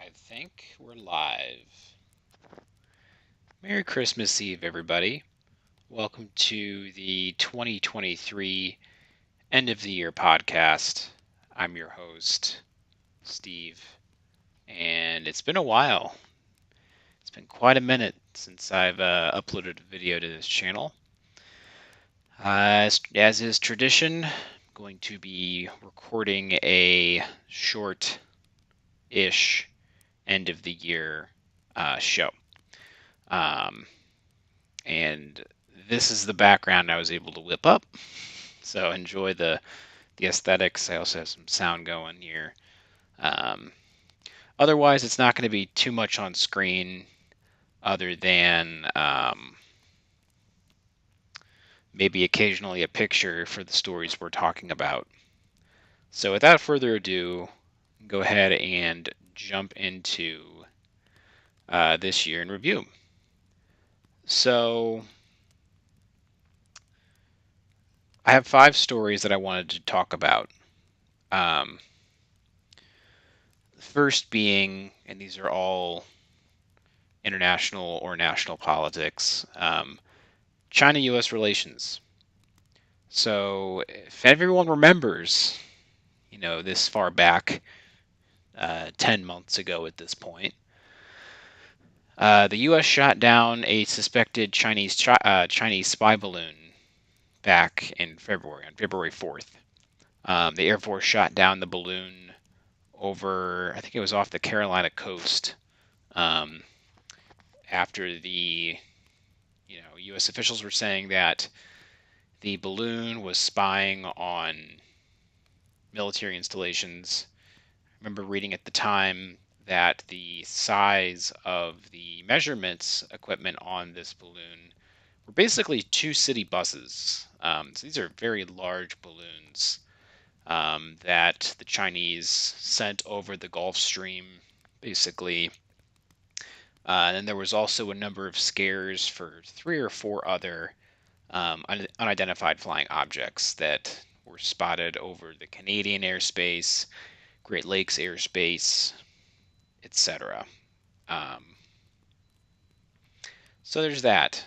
I think we're live. Merry Christmas Eve, everybody. Welcome to the 2023 End of the Year podcast. I'm your host, Steve, and it's been a while. It's been quite a minute since I've uploaded a video to this channel. As is tradition, I'm going to be recording a short-ish end of the year show. And this is the background I was able to whip up. So enjoy the aesthetics. I also have some sound going here. Um, Otherwise, it's not going to be too much on screen other than maybe occasionally a picture for the stories we're talking about. So without further ado, go ahead and jump into this year in review. So I have 5 stories that I wanted to talk about. Um, First being, and these are all international or national politics, China-U.S. relations. So if everyone remembers, this far back, 10 months ago at this point, the U.S. shot down a suspected Chinese spy balloon back in February, on February 4th. The Air Force shot down the balloon over, I think it was off the Carolina coast, after the U.S. officials were saying that the balloon was spying on military installations. I remember reading at the time that the size of the measurements equipment on this balloon were basically 2 city buses. So these are very large balloons that the Chinese sent over the Gulf Stream, basically. And then there was also a number of scares for 3 or 4 other unidentified flying objects that were spotted over the Canadian airspace, Great Lakes airspace, etc. So there's that.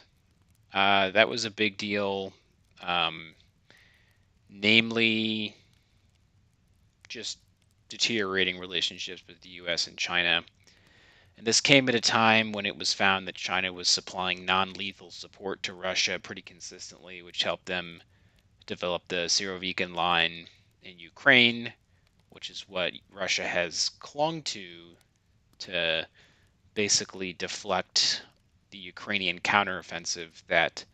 That was a big deal, namely just deteriorating relationships with the U.S. and China. And this came at a time when it was found that China was supplying non-lethal support to Russia pretty consistently, which helped them develop the Surovikin line in Ukraine, which is what Russia has clung to basically deflect the Ukrainian counteroffensive that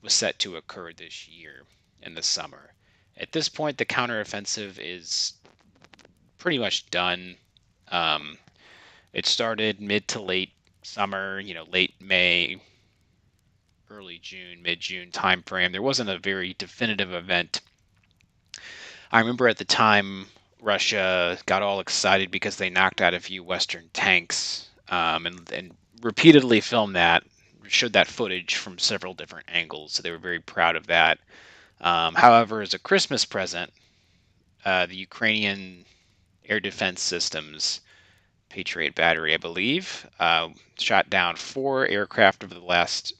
was set to occur this year in the summer. At this point, the counteroffensive is pretty much done. It started mid to late summer, late May, early June, mid-June timeframe. There wasn't a very definitive event. I remember at the time Russia got all excited because they knocked out a few Western tanks, and repeatedly filmed that, showed that footage from several different angles. So they were very proud of that. However, as a Christmas present, the Ukrainian air defense systems, Patriot battery, I believe, shot down 4 aircraft over the last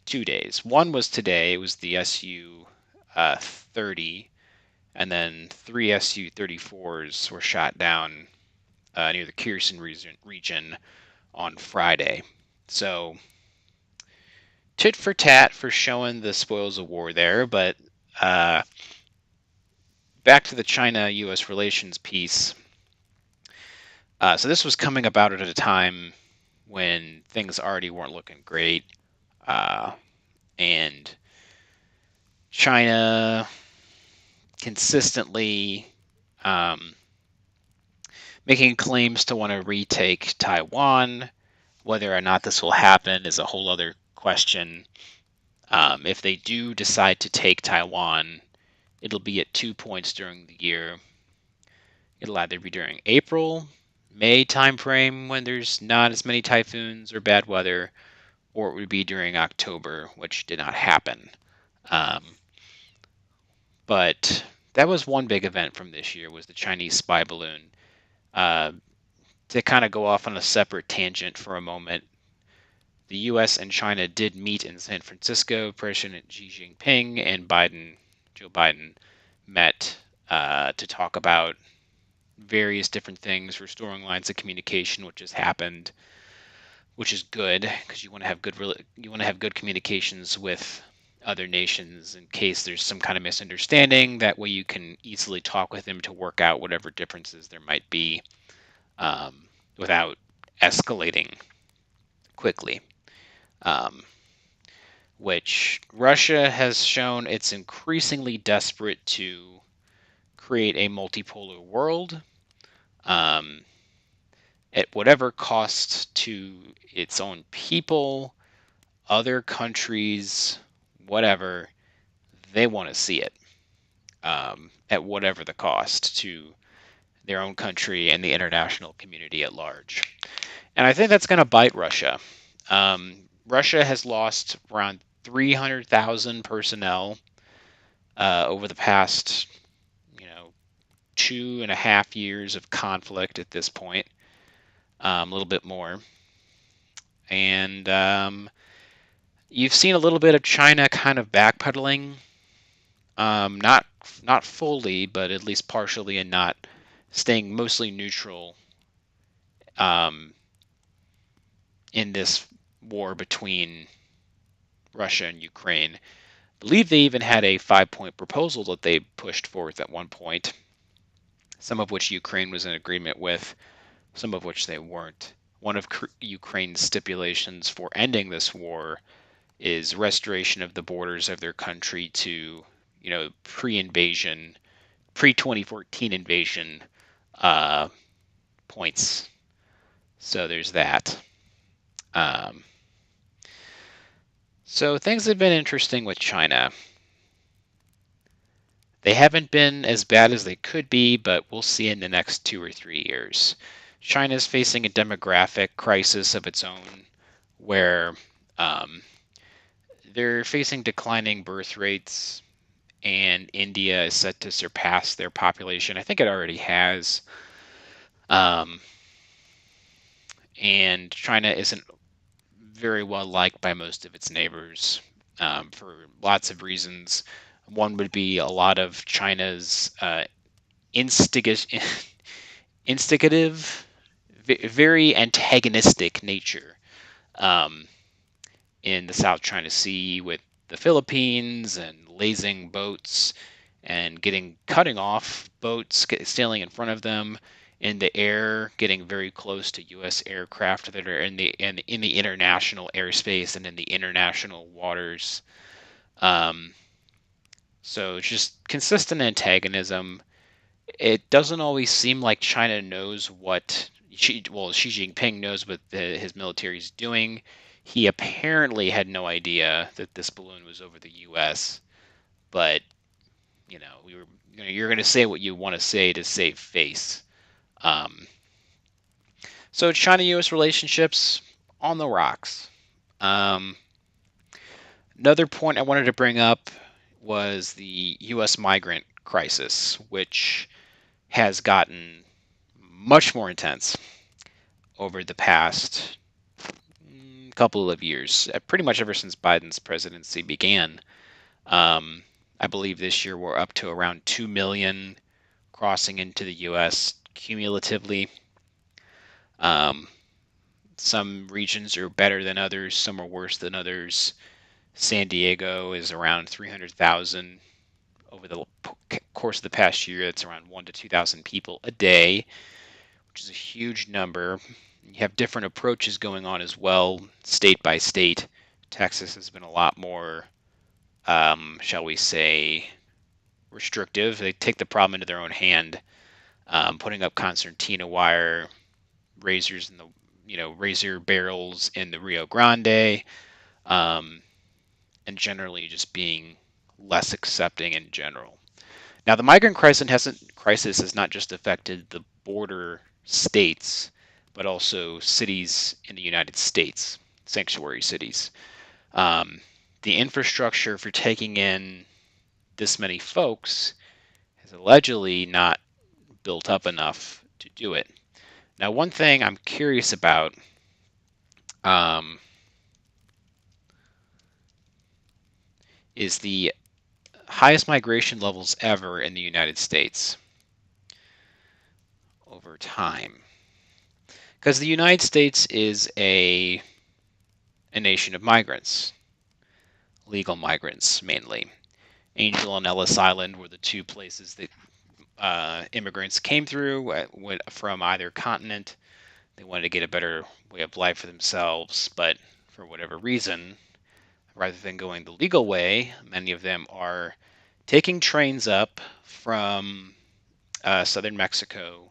2 days. One was today. It was the Su-30, and then 3 Su-34s were shot down near the Kherson region on Friday. So, tit for tat for showing the spoils of war there, but back to the China-U.S. relations piece. So this was coming about at a time when things already weren't looking great, and China consistently making claims to want to retake Taiwan. Whether or not this will happen is a whole other question. If they do decide to take Taiwan, it'll be at 2 points during the year. It'll either be during April, May timeframe when there's not as many typhoons or bad weather, or it would be during October, which did not happen. But that was one big event from this year, was the Chinese spy balloon. to kind of go off on a separate tangent for a moment, the U.S. and China did meet in San Francisco. President Xi Jinping and Joe Biden, met to talk about various different things, restoring lines of communication, which has happened, which is good because you want to have good communications with other nations in case there's some kind of misunderstanding. That way, you can easily talk with them to work out whatever differences there might be, without escalating quickly. Which Russia has shown it's increasingly desperate to create a multipolar world, at whatever cost to its own people, other countries, whatever. They want to see it, at whatever the cost to their own country and the international community at large. And I think that's going to bite Russia. Russia has lost around 300,000 personnel over the past, 2.5 years of conflict at this point, a little bit more. And you've seen a little bit of China kind of backpedaling, not fully, but at least partially, and not staying mostly neutral in this war between Russia and Ukraine. I believe they even had a 5-point proposal that they pushed forth at one point, some of which Ukraine was in agreement with, some of which they weren't. One of Ukraine's stipulations for ending this war is restoration of the borders of their country to, pre-2014 invasion points. So there's that. So things have been interesting with China. They haven't been as bad as they could be, but we'll see in the next 2 or 3 years. China's facing a demographic crisis of its own, where they're facing declining birth rates, and India is set to surpass their population. I think it already has. And China isn't very well liked by most of its neighbors, for lots of reasons. One would be a lot of China's instigative, very antagonistic nature, in the South China Sea with the Philippines, and lasing boats and cutting off boats, sailing in front of them in the air, getting very close to U.S. aircraft that are in the international airspace and in the international waters. So just consistent antagonism. It doesn't always seem like China knows what Xi Jinping knows what his military is doing. He apparently had no idea that this balloon was over the U.S., but you're going to say what you want to say to save face. So China-U.S. relationships on the rocks. Another point I wanted to bring up was the U.S. migrant crisis, which has gotten much more intense over the past couple of years, pretty much ever since Biden's presidency began. I believe this year we're up to around 2 million crossing into the U.S. cumulatively. Some regions are better than others, some are worse than others. San Diego is around 300,000 over the course of the past year. That's around 1,000 to 2,000 people a day, which is a huge number. You have different approaches going on as well, state by state. Texas has been a lot more, shall we say, restrictive. They take the problem into their own hand, putting up concertina wire, razor barrels in the Rio Grande, and generally just being less accepting in general. Now, the migrant crisis has not just affected the border states, but also cities in the United States, sanctuary cities. The infrastructure for taking in this many folks has allegedly not built up enough to do it. Now, one thing I'm curious about is the highest migration levels ever in the United States over time. Because the United States is a nation of migrants, legal migrants mainly. Angel and Ellis Island were the two places that immigrants came through from either continent. They wanted to get a better way of life for themselves, but for whatever reason, rather than going the legal way, many of them are taking trains up from southern Mexico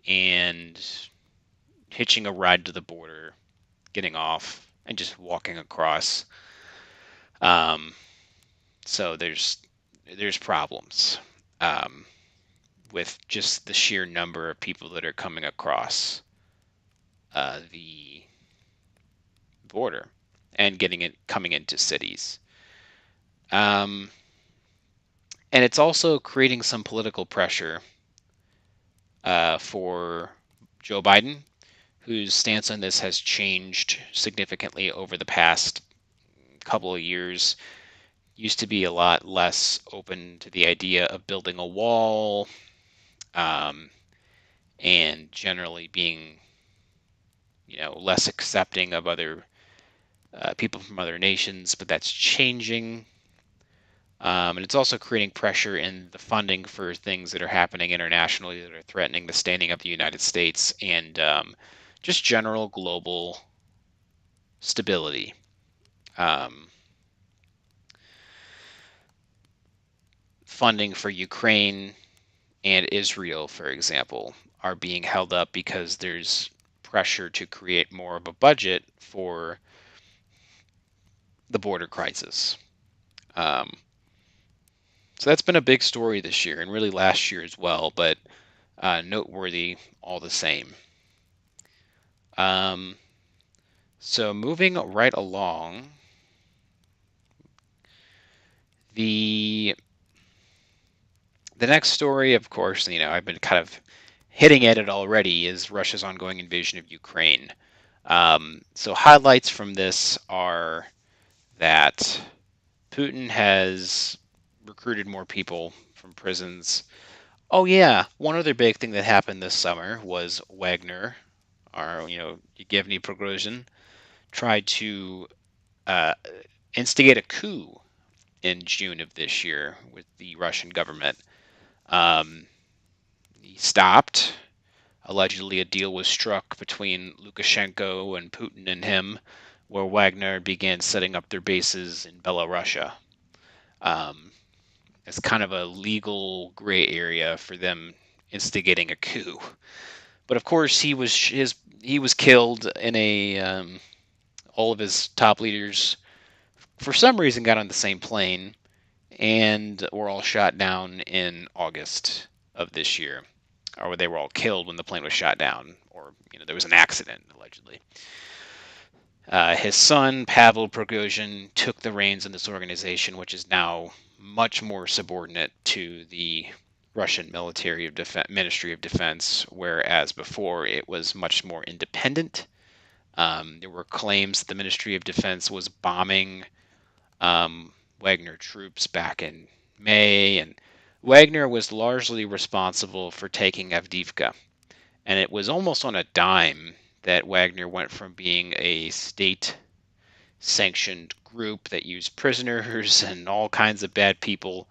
and hitching a ride to the border, getting off, and just walking across. Um, so there's problems um, with just the sheer number of people that are coming across the border and coming into cities. Um, and it's also creating some political pressure for Joe Biden, whose stance on this has changed significantly over the past couple of years. Used to be a lot less open to the idea of building a wall, um, and generally being, less accepting of other people from other nations, but that's changing. And it's also creating pressure in the funding for things that are happening internationally that are threatening the standing of the United States and just general global stability. Um, Funding for Ukraine and Israel, for example, are being held up because there's pressure to create more of a budget for the border crisis. Um, so that's been a big story this year and really last year as well, but noteworthy all the same. Um, so moving right along, the next story, of course, I've been kind of hitting at it already, is Russia's ongoing invasion of Ukraine. So highlights from this are that Putin has recruited more people from prisons. Oh yeah, one other big thing that happened this summer was Wagner, or Yevgeny Prigozhin, tried to uh, instigate a coup in June of this year with the Russian government. Um, he stopped. Allegedly, a deal was struck between Lukashenko and Putin and him, where Wagner began setting up their bases in Belarusia. Um, it's kind of a legal gray area for them instigating a coup. But of course, he was killed in a all of his top leaders for some reason got on the same plane and were all shot down in August of this year, or they were all killed when the plane was shot down, or there was an accident allegedly. His son Pavel Prigozhin took the reins in this organization, which is now much more subordinate to the Russian Ministry of Defense, whereas before it was much more independent. There were claims that the Ministry of Defense was bombing Wagner troops back in May, and Wagner was largely responsible for taking Avdiivka. And it was almost on a dime that Wagner went from being a state sanctioned group that used prisoners and all kinds of bad people,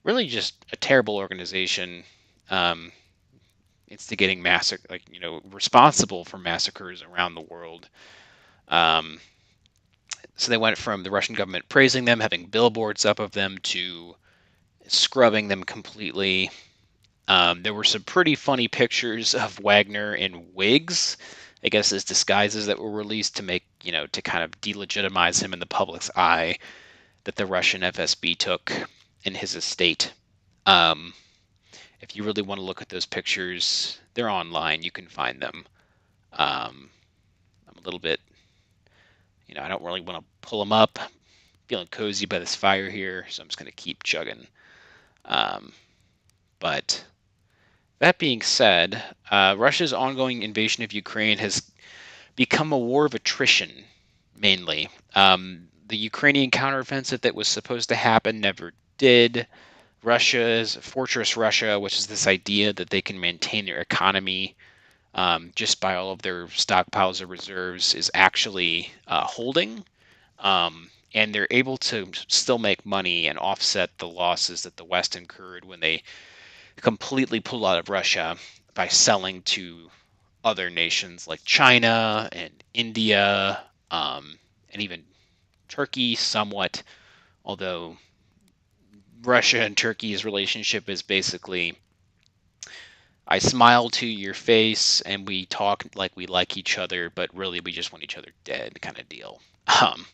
really just a terrible organization, um, instigating massacre, responsible for massacres around the world. Um, so they went from the Russian government praising them, having billboards up of them, to scrubbing them completely. There were some pretty funny pictures of Wagner in wigs, I guess as disguises, that were released to to kind of delegitimize him in the public's eye, that the Russian FSB took in his estate. Um, if you really want to look at those pictures, they're online. You can find them. I'm a little bit, I don't really want to pull them up. Feeling cozy by this fire here, so I'm just going to keep chugging. Um, but That being said, Russia's ongoing invasion of Ukraine has become a war of attrition, mainly. The Ukrainian counteroffensive that was supposed to happen never did. Russia's Fortress Russia, which is this idea that they can maintain their economy just by all of their stockpiles of reserves, is actually holding. And they're able to still make money and offset the losses that the West incurred when they completely pull out of Russia by selling to other nations like China and India, and even Turkey somewhat, although Russia and Turkey's relationship is basically I smile to your face and we talk like we like each other, but really we just want each other dead kind of deal. Um,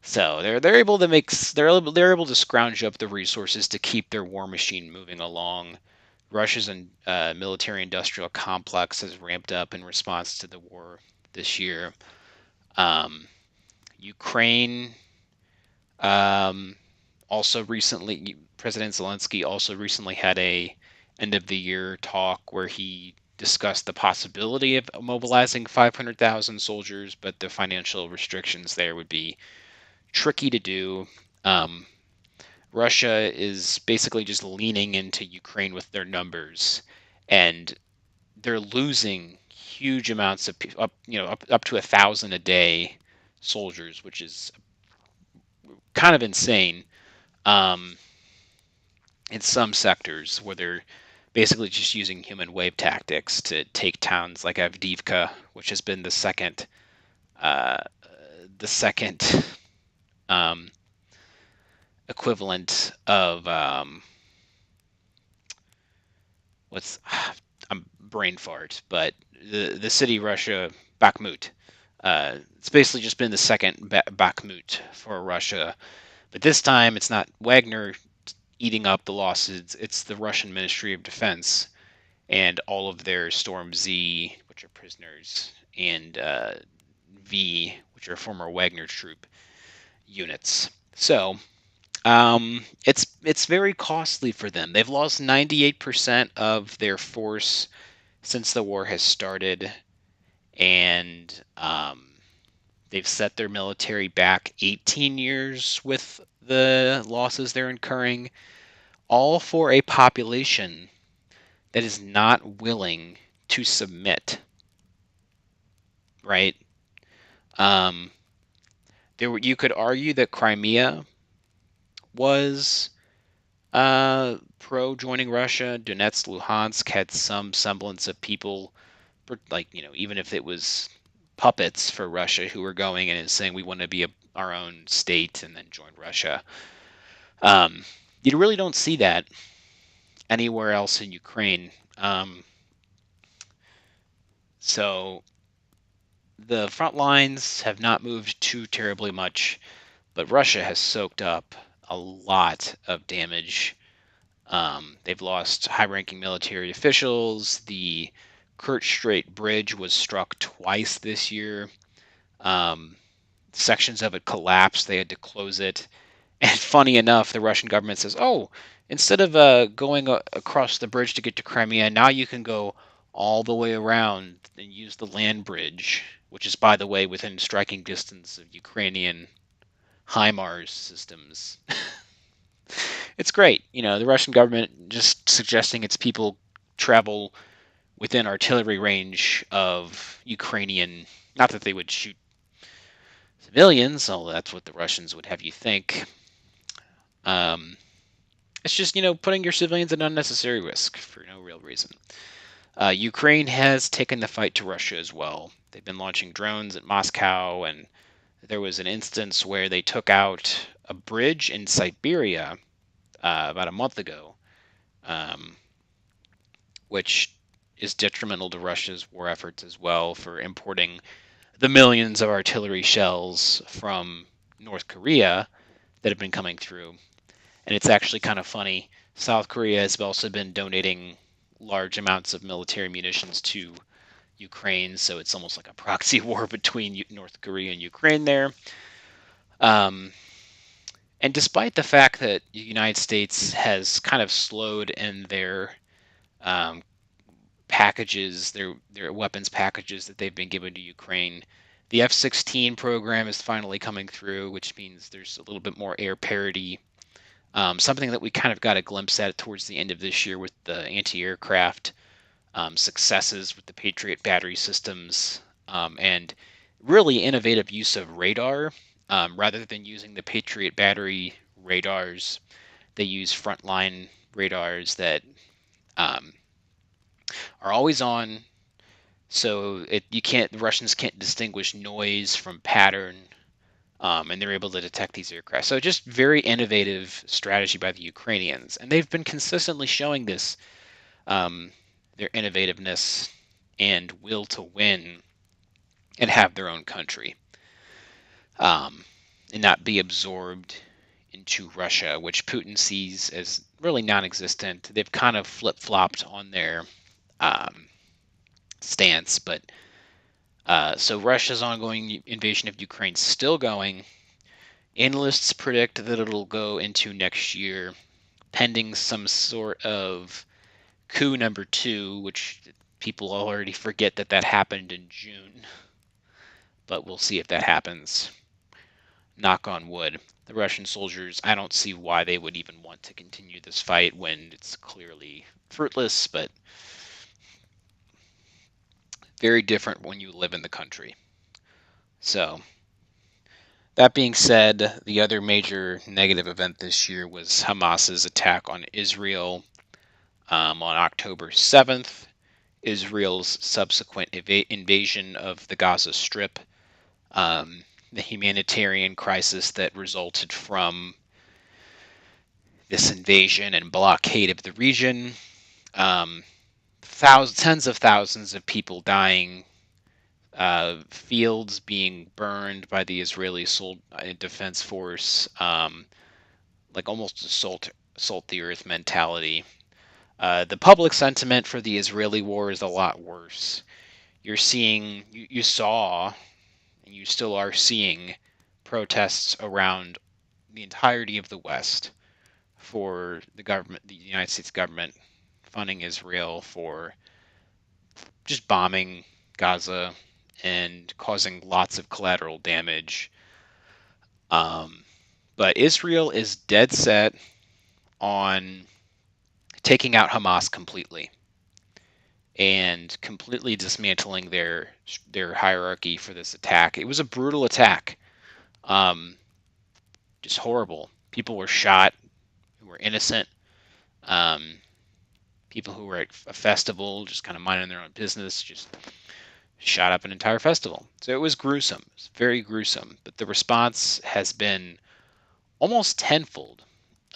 so they're able to they're able to scrounge up the resources to keep their war machine moving along. Russia's military industrial complex has ramped up in response to the war this year. Um, Ukraine um, also recently, President Zelensky also recently had a end of the year talk where he discussed the possibility of mobilizing 500,000 soldiers, but the financial restrictions there would be tricky to do. Um, Russia is basically just leaning into Ukraine with their numbers, and they're losing huge amounts of up to 1,000 a day soldiers, which is kind of insane. Um, in some sectors where they're basically just using human wave tactics to take towns like Avdiivka, which has been uh, the second um, equivalent of what's I'm brain fart, but the city Russia Bakhmut. It's basically just been the second Bakhmut for Russia, but this time it's not Wagner eating up the losses; it's the Russian Ministry of Defense and all of their Storm Z, which are prisoners, and V, which are former Wagner troop units. So it's very costly for them. They've lost 98% of their force since the war has started, and they've set their military back 18 years with the losses they're incurring, all for a population that is not willing to submit, right? Um, you could argue that Crimea was pro joining Russia. Donetsk, Luhansk had some semblance of people, like even if it was puppets for Russia who were going and saying we want to be our own state and then join Russia. Um, you really don't see that anywhere else in Ukraine. So the front lines have not moved too terribly much, but Russia has soaked up a lot of damage. They've lost high-ranking military officials. The Kerch Strait Bridge was struck twice this year. Um, Sections of it collapsed. They had to close it. And funny enough, the Russian government says, "Oh, instead of going across the bridge to get to Crimea, now you can go all the way around and use the land bridge," which is, by the way, within striking distance of Ukrainian HIMARS systems. It's great. The Russian government just suggesting its people travel within artillery range of Ukrainian, not that they would shoot civilians, although that's what the Russians would have you think. Um, it's just, putting your civilians at unnecessary risk for no real reason. Ukraine has taken the fight to Russia as well. They've been launching drones at Moscow, and there was an instance where they took out a bridge in Siberia about a month ago, um, which is detrimental to Russia's war efforts as well for importing the millions of artillery shells from North Korea that have been coming through. And it's actually kind of funny. South Korea has also been donating large amounts of military munitions to Ukraine, so it's almost like a proxy war between North Korea and Ukraine there. Um, and despite the fact that the United States has kind of slowed in their packages, their weapons packages that they've been given to Ukraine. The F-16 program is finally coming through, which means there's a little bit more air parity. Something that we kind of got a glimpse at towards the end of this year with the anti-aircraft successes with the Patriot battery systems, and really innovative use of radar. Rather than using the Patriot battery radars, they use frontline radars that um, are always on, so the Russians can't distinguish noise from pattern, and they're able to detect these aircraft. So just very innovative strategy by the Ukrainians, and they've been consistently showing this, their innovativeness and will to win and have their own country, um, and not be absorbed into Russia, which Putin sees as really non-existent. They've kind of flip-flopped on their um, stance, but so Russia's ongoing invasion of Ukraine is still going. Analysts predict that it'll go into next year, pending some sort of coup number two, which people already forget that happened in June. But we'll see if that happens. Knock on wood. The Russian soldiers, I don't see why they would even want to continue this fight when it's clearly fruitless, but very different when you live in the country. So, that being said, the other major negative event this year was Hamas's attack on Israel on October 7th, Israel's subsequent invasion of the Gaza Strip, the humanitarian crisis that resulted from this invasion and blockade of the region, tens of thousands of people dying, fields being burned by the Israeli Defense Force, like almost salt the earth mentality. The public sentiment for the Israeli war is a lot worse. You're seeing, you saw, and you still are seeing protests around the entirety of the West for the government, the United States government, funding Israel for just bombing Gaza and causing lots of collateral damage. But Israel is dead set on taking out Hamas completely and completely dismantling their hierarchy for this attack. It was a brutal attack, just horrible. People were shot who were innocent. People who were at a festival, just kind of minding their own business, just shot up an entire festival. So it was gruesome. It was very gruesome. But the response has been almost tenfold,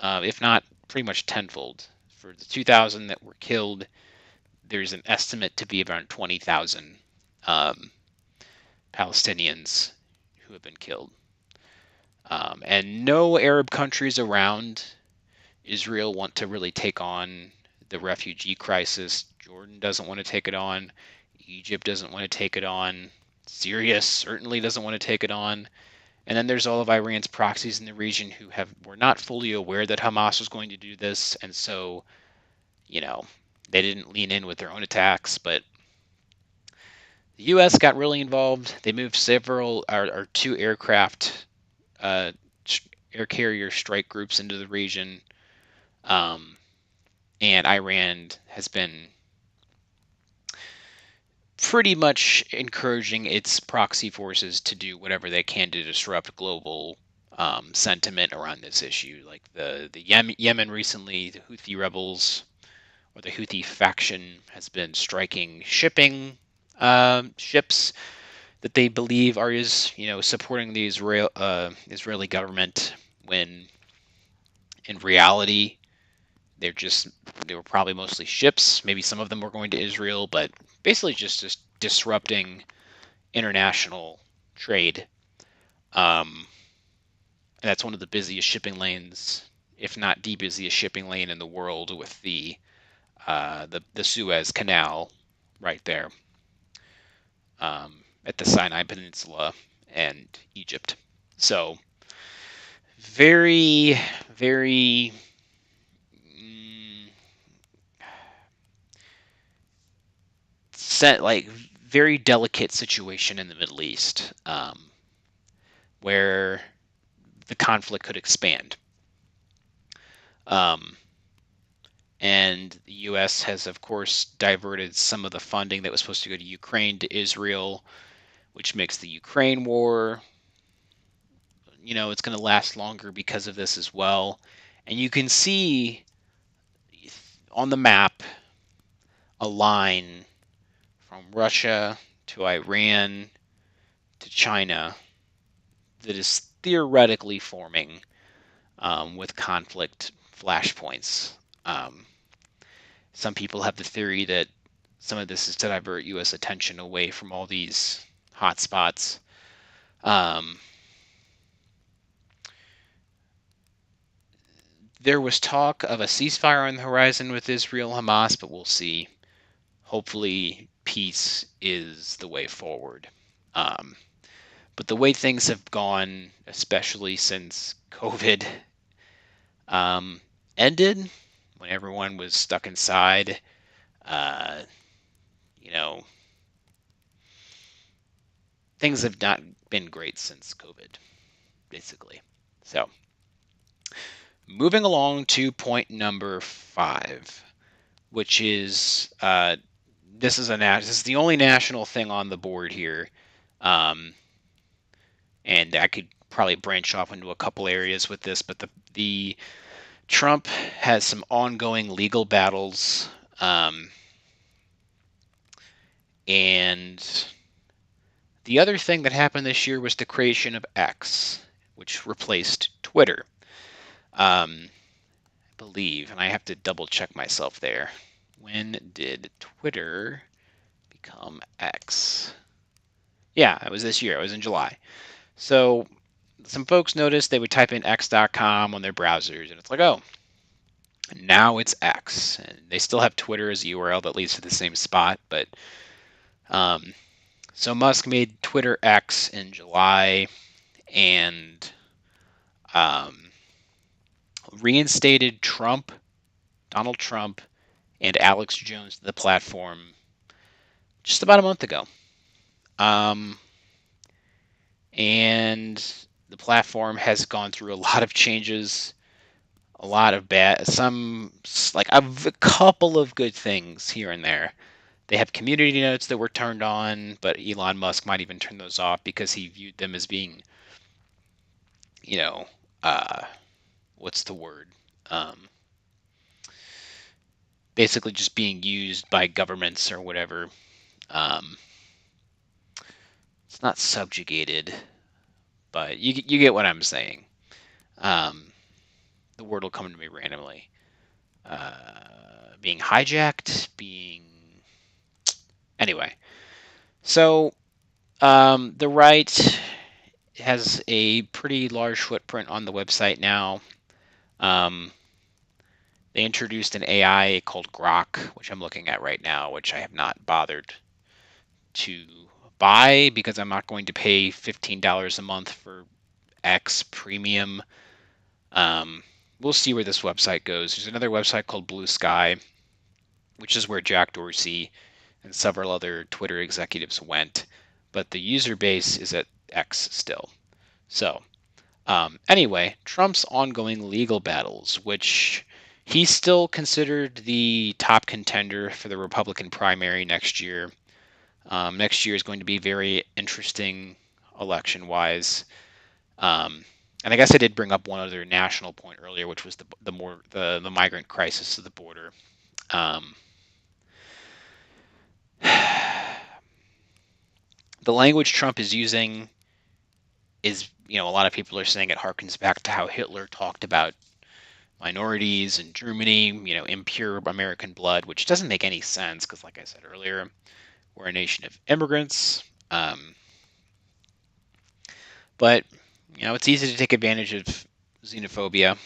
if not pretty much tenfold. For the 2,000 that were killed, there's an estimate to be around 20,000 Palestinians who have been killed. And no Arab countries around Israel want to really take on the refugee crisis. Jordan doesn't want to take it on. Egypt doesn't want to take it on. Syria certainly doesn't want to take it on. And then there's all of Iran's proxies in the region who were not fully aware that Hamas was going to do this, and so, they didn't lean in with their own attacks. But the U.S. got really involved. They moved two aircraft, air carrier strike groups into the region, and Iran has been pretty much encouraging its proxy forces to do whatever they can to disrupt global sentiment around this issue. Like the Yemen recently, the Houthi rebels or the Houthi faction has been striking shipping ships that they believe are supporting the Israeli government, when in reality they were probably mostly ships. Maybe some of them were going to Israel, but basically just disrupting international trade. And that's one of the busiest shipping lanes, if not the busiest shipping lane in the world, with the Suez Canal right there, at the Sinai Peninsula and Egypt. So very, very very delicate situation in the Middle East, where the conflict could expand. And the U.S. has, of course, diverted some of the funding that was supposed to go to Ukraine to Israel, which makes the Ukraine war, it's going to last longer because of this as well. And you can see on the map a line from Russia to Iran to China that is theoretically forming with conflict flashpoints. Some people have the theory that some of this is to divert U.S. attention away from all these hotspots. There was talk of a ceasefire on the horizon with Israel Hamas, but we'll see. Hopefully, peace is the way forward. But the way things have gone, especially since COVID ended, when everyone was stuck inside, things have not been great since COVID, basically. So, moving along to point number 5, which is this is the only national thing on the board here, and I could probably branch off into a couple areas with this, but the Trump has some ongoing legal battles, and the other thing that happened this year was the creation of X, which replaced Twitter. I believe, and I have to double check myself there. When did Twitter become X? Yeah, it was this year. It was in July. So some folks noticed they would type in x.com on their browsers, and it's like, oh, now it's X. And they still have Twitter as a URL that leads to the same spot, but so Musk made Twitter X in July and reinstated Donald Trump, and Alex Jones to the platform just about a month ago. And the platform has gone through a lot of changes, a lot of a couple of good things here and there. They have community notes that were turned on, but Elon Musk might even turn those off because he viewed them as being, what's the word? Basically just being used by governments or whatever. It's not subjugated, but you get what I'm saying. The word will come to me randomly. Being hijacked, Anyway. So, the right has a pretty large footprint on the website now. They introduced an AI called Grok, which I'm looking at right now, which I have not bothered to buy because I'm not going to pay $15 a month for X Premium. We'll see where this website goes. There's another website called Blue Sky, which is where Jack Dorsey and several other Twitter executives went, but the user base is at X still. So, anyway, Trump's ongoing legal battles, which he's still considered the top contender for the Republican primary next year. Next year is going to be very interesting election-wise. And I guess I did bring up one other national point earlier, which was the migrant crisis at the border. The language Trump is using is, a lot of people are saying it harkens back to how Hitler talked about minorities in Germany, impure American blood, which doesn't make any sense because, like I said earlier, we're a nation of immigrants. But, it's easy to take advantage of xenophobia.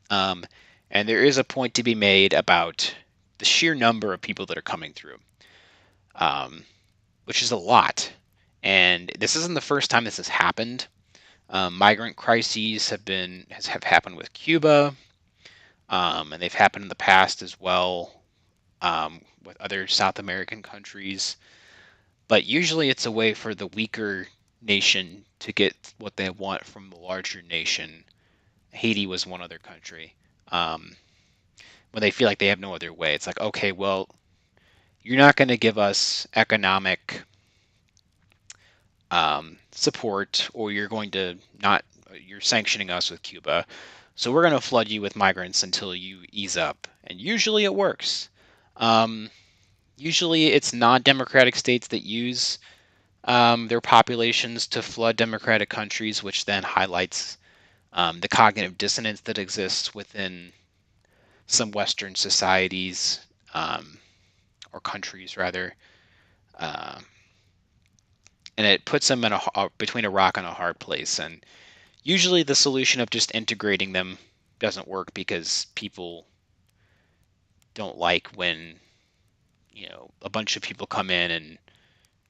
And there is a point to be made about the sheer number of people that are coming through, which is a lot. And this isn't the first time this has happened. Migrant crises have happened with Cuba, and they've happened in the past as well. with other South American countries. But usually it's a way for the weaker nation to get what they want from the larger nation. Haiti was one other country. Um, when they feel like they have no other way, it's like, okay, well, you're not going to give us economic support, or you're going to not, you're sanctioning us with Cuba. So we're going to flood you with migrants until you ease up. And usually it works. Um, Usually it's non-democratic states that use their populations to flood democratic countries, which then highlights the cognitive dissonance that exists within some Western societies, or countries rather, uh, and it puts them in between a rock and a hard place. And usually the solution of just integrating them doesn't work, because people don't like when a bunch of people come in, and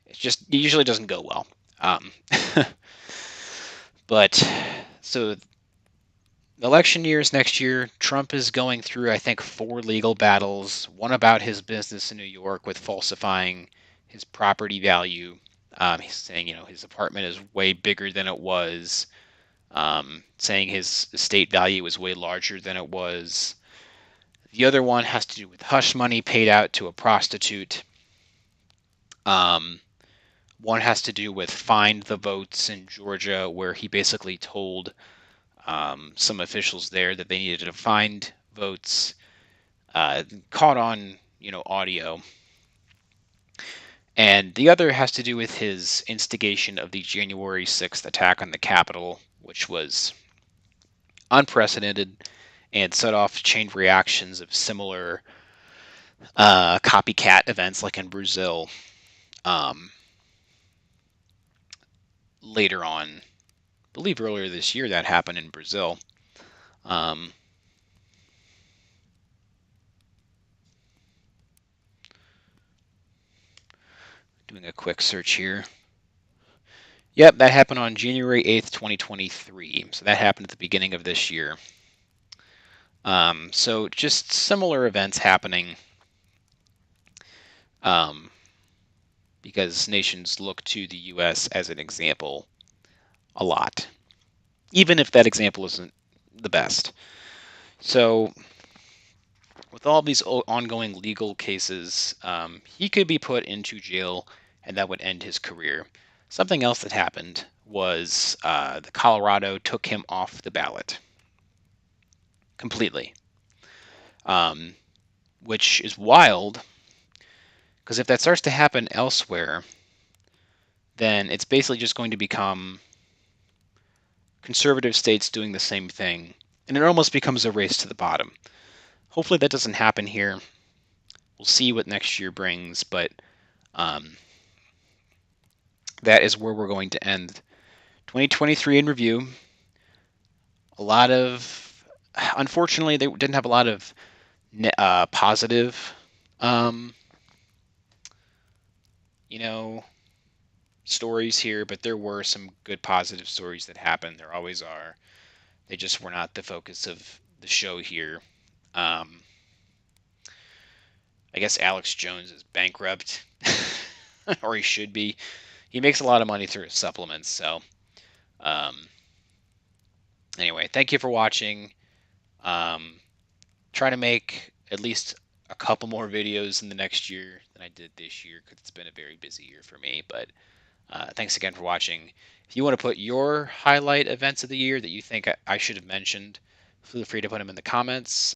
it usually doesn't go well. Um, but so the election year is next year. Trump is going through, I think, 4 legal battles. One about his business in New York with falsifying his property value. He's saying, his apartment is way bigger than it was. Saying his estate value is way larger than it was. The other one has to do with hush money paid out to a prostitute. One has to do with find the votes in Georgia, where he basically told some officials there that they needed to find votes, caught on audio. And the other has to do with his instigation of the January 6th attack on the Capitol, which was unprecedented and set off chain reactions of similar copycat events like in Brazil later on. I believe earlier this year that happened in Brazil. Doing a quick search here. Yep, that happened on January 8th, 2023. So that happened at the beginning of this year. So just similar events happening, because nations look to the U.S. as an example a lot, even if that example isn't the best. So with all these ongoing legal cases, he could be put into jail, and that would end his career. Something else that happened was the Colorado took him off the ballot completely, which is wild, because if that starts to happen elsewhere, then it's basically just going to become conservative states doing the same thing, and it almost becomes a race to the bottom. Hopefully that doesn't happen here. We'll see what next year brings, but that is where we're going to end 2023 in review. Unfortunately, they didn't have a lot of positive, stories here, but there were some good positive stories that happened. There always are. They just were not the focus of the show here. I guess Alex Jones is bankrupt, or he should be. He makes a lot of money through his supplements, so anyway, thank you for watching. Try to make at least a couple more videos in the next year than I did this year, because it's been a very busy year for me. But thanks again for watching. If you want to put your highlight events of the year that you think I should have mentioned, feel free to put them in the comments.